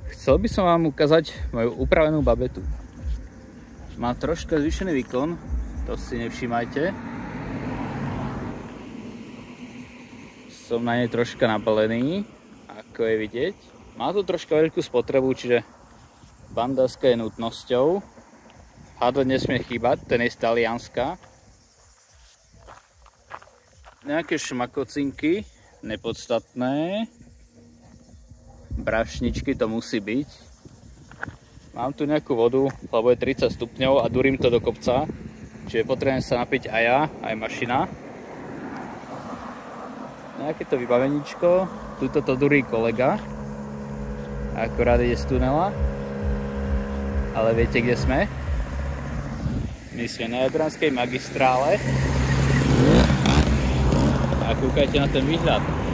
Chcel by som vám ukázať moju upravenú babetu. Má troška zvýšený výkon, to si nevšímajte. Som na nej troška napalený, ako je vidieť. Má tu troška veľkú spotrebu, čiže bandaska je nutnosťou. Hádať nesmie chýbať, ten je z Talianska. Nejaké šmakocinky, nepodstatné. Brašničky to musí byť. Mám tu nejakú vodu, lebo je 30 stupňov a durím to do kopca. Čiže potrebujem sa napiť aj ja, aj mašina. Nejaké to vybaveníčko. Tuto to durí kolega. Akorát ide z tunela. Ale viete, kde sme? My sme na Jadranskej magistrále. A kúkajte na ten výhľad.